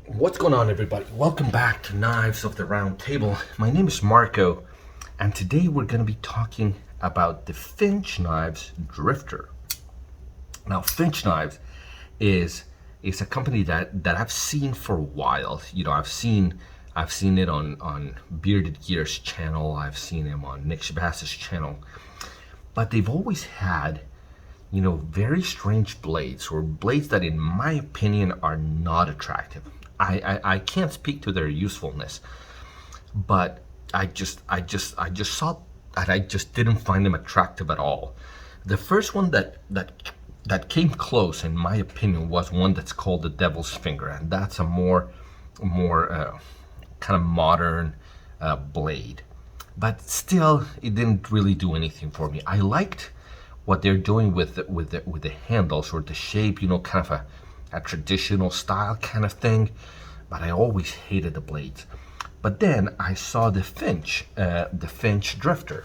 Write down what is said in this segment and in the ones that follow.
What's going on, everybody? Welcome back to Knives of the Round Table. My name is Marco, and today we're going to be talking about the Finch Knives Drifter. Now, Finch Knives is a company that I've seen for a while. You know, I've seen it on Bearded Gear's channel. I've seen him on Nick Shabaz's channel, but they've always had, you know, very strange blades, or blades that in my opinion are not attractive. I can't speak to their usefulness, but I just saw that I just didn't find them attractive at all. The first one that came close in my opinion was one that's called the Devil's Finger, and that's a more kind of modern blade, but still it didn't really do anything for me. I liked what they're doing with the handles, or the shape, you know, kind of a traditional style kind of thing, but I always hated the blades. But then I saw the Finch Drifter,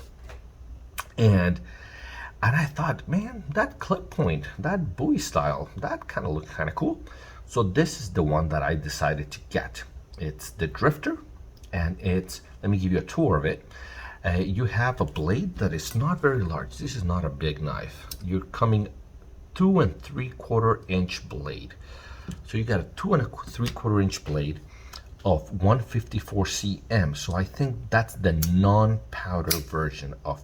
and I thought, man, that clip point, that buoy style, that kind of looked kind of cool. So this is the one that I decided to get. It's the Drifter, and let me give you a tour of it. You have a blade that is not very large. This is not a big knife. You're coming 2 3/4 inch blade. So you got a 2 3/4 inch blade of 154 cm. So I think that's the non-powder version of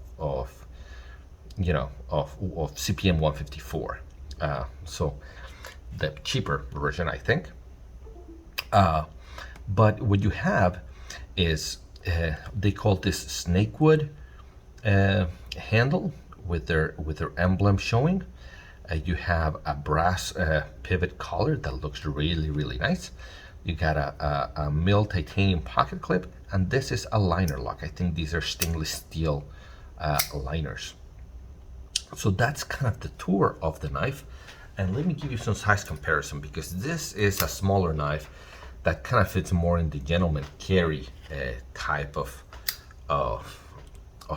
CPM 154. So the cheaper version, I think. But what you have is they call this snakewood handle with their emblem showing. You have a brass pivot collar that looks really nice. You got a mill titanium pocket clip, and this is a liner lock. I think these are stainless steel liners. So that's kind of the tour of the knife, and let me give you some size comparison, because this is a smaller knife that kind of fits more in the gentleman carry type of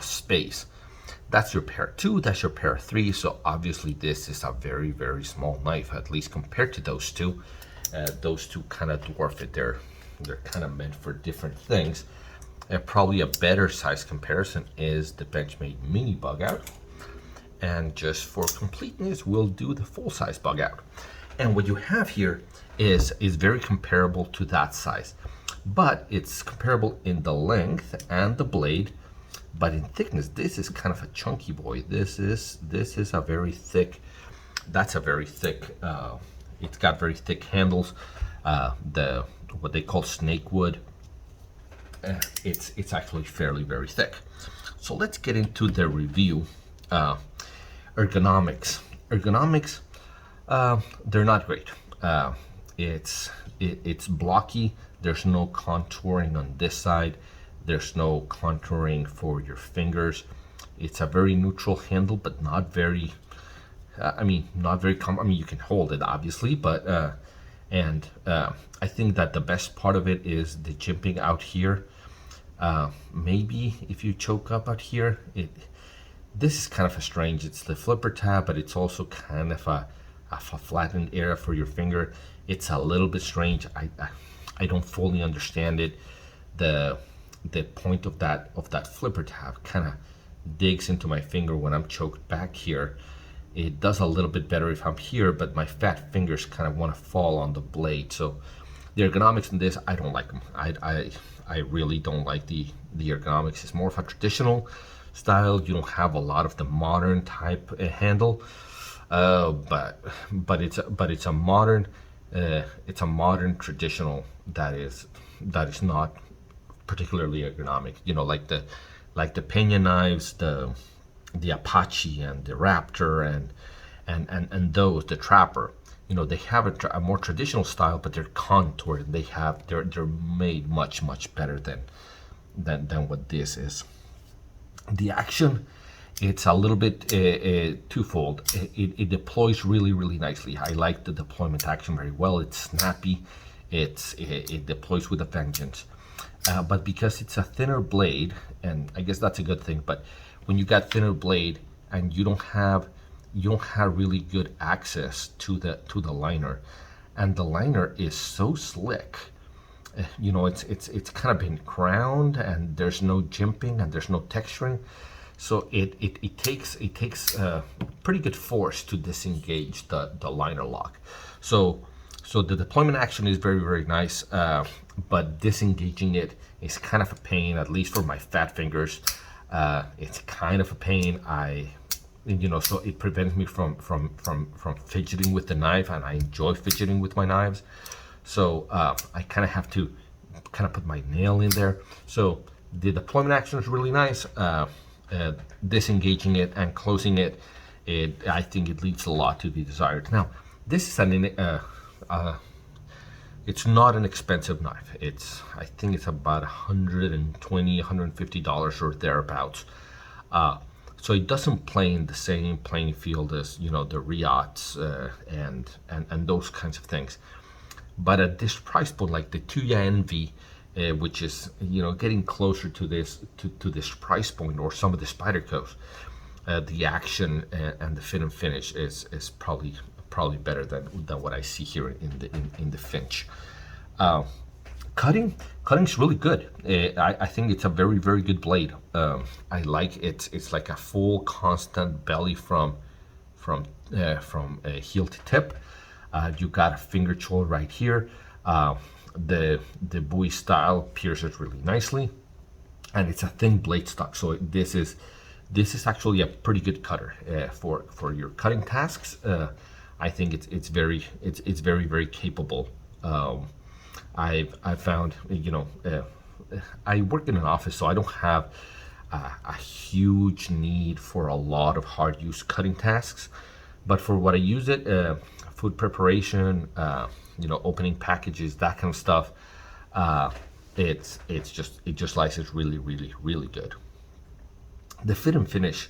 space. That's your pair 2, that's your pair 3, so obviously this is a very small knife, at least compared to those two. Those two kind of dwarf it. They're kind of meant for different things. Probably a better size comparison is the Benchmade Mini Bug Out, and just for completeness we'll do the full size Bug Out. And what you have here is very comparable to that size, but it's comparable in the length and the blade. But in thickness, this is kind of a chunky boy. This is a very thick. That's a very thick. It's got very thick handles. The what they call snakewood. It's actually fairly very thick. So let's get into the review. Ergonomics. They're not great. It's blocky. There's no contouring on this side. There's no contouring for your fingers. It's a very neutral handle, but not very. You can hold it obviously, but I think that the best part of it is the jimping out here. Maybe if you choke up out here, this is kind of a strange. It's the flipper tab, but it's also kind of a flattened area for your finger. It's a little bit strange. I don't fully understand it. The point of that flipper tab kind of digs into my finger when I'm choked back here. It does a little bit better if I'm here, but my fat fingers kind of want to fall on the blade. So the ergonomics in this, I don't like them. I really don't like the ergonomics. It's more of a traditional style. You don't have a lot of the modern type handle, but it's a modern traditional that is not particularly ergonomic. You know, like the Pena knives, the Apache and the Raptor and those, the Trapper. You know, they have a more traditional style, but they're contoured. They're made much better than what this is. The action, it's a little bit twofold. It deploys really nicely. I like the deployment action very well. It's snappy. It deploys with a vengeance. But because it's a thinner blade, and I guess that's a good thing, but when you got thinner blade and you don't have really good access to the liner, and the liner is so slick. You know, it's kind of been ground, and there's no jimping and there's no texturing, so it takes pretty good force to disengage the liner lock. So the deployment action is very, very nice, but disengaging it is kind of a pain, at least for my fat fingers. It's kind of a pain. So it prevents me from fidgeting with the knife, and I enjoy fidgeting with my knives. So I kind of have to kind of put my nail in there. So the deployment action is really nice. Disengaging it and closing it, I think it leaves a lot to be desired. Now, this is it's not an expensive knife. I think it's about $120, $150 or thereabouts. So it doesn't play in the same playing field as, you know, the Riots and those kinds of things. But at this price point, like the Tuya Envy, which is, you know, getting closer to this price point, or some of the Spydercos, the action and the fit and finish is probably better than what I see here in the Finch. Cutting's really good. I think it's a very, very good blade. I like it. It's like a full constant belly from heel to tip. You got a finger choil right here. The buoy style pierces really nicely, and it's a thin blade stock. So this is actually a pretty good cutter for your cutting tasks. I think it's very, very capable. I've found, you know, I work in an office, so I don't have a huge need for a lot of hard use cutting tasks, but for what I use it, food preparation, you know, opening packages, that kind of stuff, it just slices really, really, really good. The fit and finish,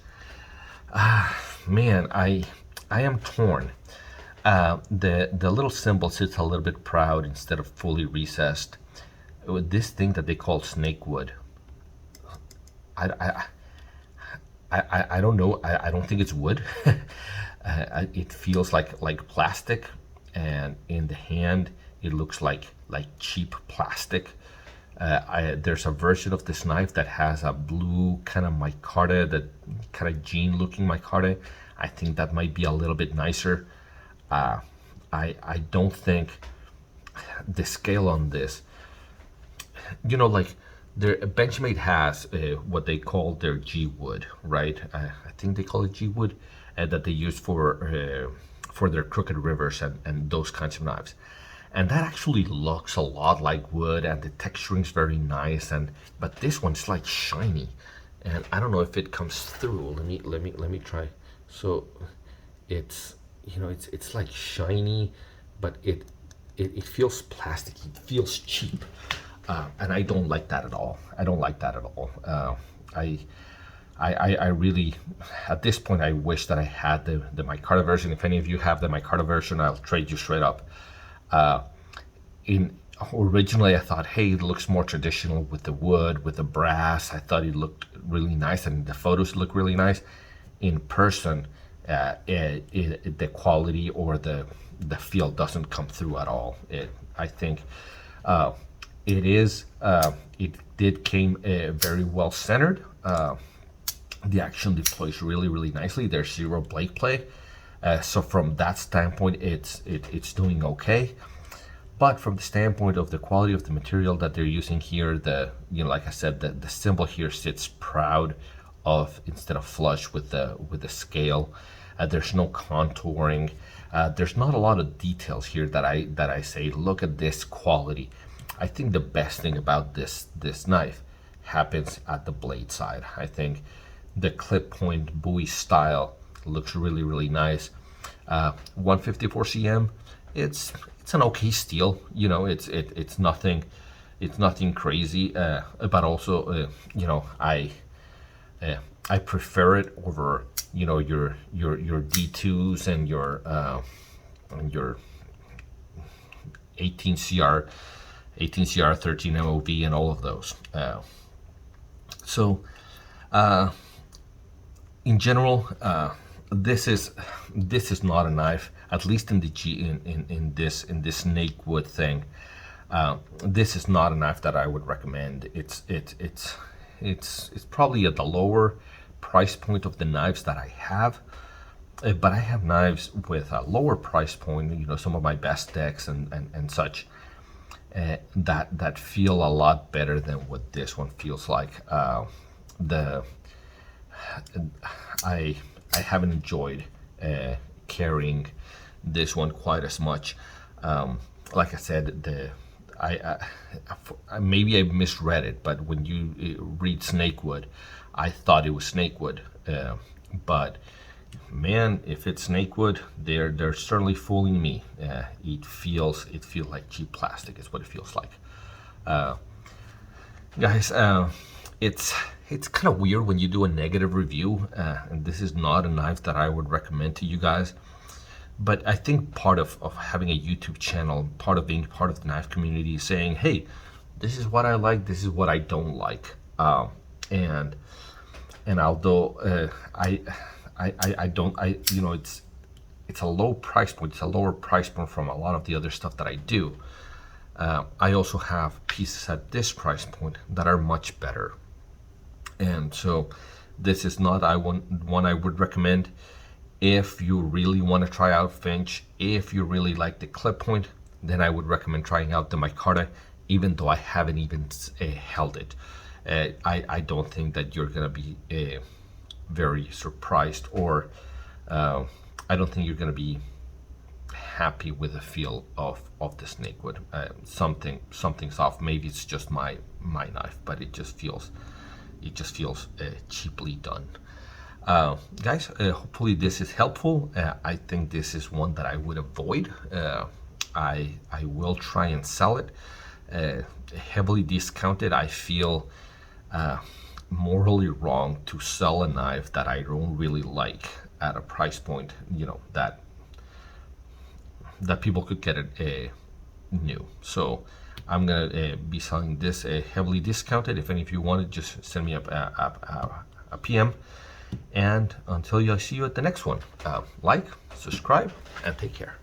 man, I am torn. The little symbol sits a little bit proud instead of fully recessed. With this thing that they call snake wood, I don't know. I don't think it's wood. It feels like plastic, and in the hand it looks like cheap plastic. There's a version of this knife that has a blue kind of micarta, that kind of jean looking micarta. I think that might be a little bit nicer. I don't think the scale on this, you know, like their Benchmade has what they call their G wood, right? I think they call it G wood, that they use for their crooked rivers and those kinds of knives. And that actually looks a lot like wood, and the texturing is very nice. But this one's like shiny, and I don't know if it comes through. Let me try. So it's, you know, it's like shiny, but it feels plastic. It feels cheap, and I don't like that at all. I really, at this point, I wish that I had the micarta version. If any of you have the micarta version, I'll trade you straight up. Originally I thought, hey, it looks more traditional with the wood, with the brass. I thought it looked really nice, and the photos look really nice. In person, the quality or the feel doesn't come through at all. I think it did came very well centered. The action deploys really, really nicely. There's zero blade play, so from that standpoint, it's doing okay. But from the standpoint of the quality of the material that they're using here, like I said, the symbol here sits proud of, instead of flush with the scale. There's no contouring. There's not a lot of details here that I say, look at this quality. I think the best thing about this knife happens at the blade side. I think the clip point buoy style looks really, really nice. 154 cm. It's an okay steel. You know, it's nothing crazy. But also, you know, I prefer it over, you know, your D2s and your 18 CR 13 MOV and all of those. In general, this is not a knife. at least in the in this snake wood thing. This is not a knife that I would recommend. It's probably at the lower price point of the knives that I have. But I have knives with a lower price point, you know, some of my best decks and such, that feel a lot better than what this one feels like. I haven't enjoyed carrying this one quite as much. Like I said, maybe I misread it, but when you read snakewood, I thought it was snakewood, but man, if it's snakewood, they're certainly fooling me. It feels like cheap plastic is what it feels like. Guys, it's kind of weird when you do a negative review, and this is not a knife that I would recommend to you guys. But I think part of having a YouTube channel, part of being part of the knife community, is saying, hey, this is what I like, this is what I don't like, and although you know, it's a low price point. It's a lower price point from a lot of the other stuff that I do. I also have pieces at this price point that are much better, and so this is not one I would recommend. If you really want to try out Finch, if you really like the clip point, then I would recommend trying out the micarta, even though I haven't even held it. I don't think that you're gonna be very surprised, or I don't think you're gonna be happy with the feel of the snakewood. Something's off. Maybe it's just my knife, but it just feels cheaply done. Guys, hopefully this is helpful. I think this is one that I would avoid. I will try and sell it heavily discounted. I feel morally wrong to sell a knife that I don't really like at a price point, you know, that people could get it new. So I'm gonna be selling this heavily discounted. If any of you want it, just send me a PM. And until I see you at the next one, like, subscribe, and take care.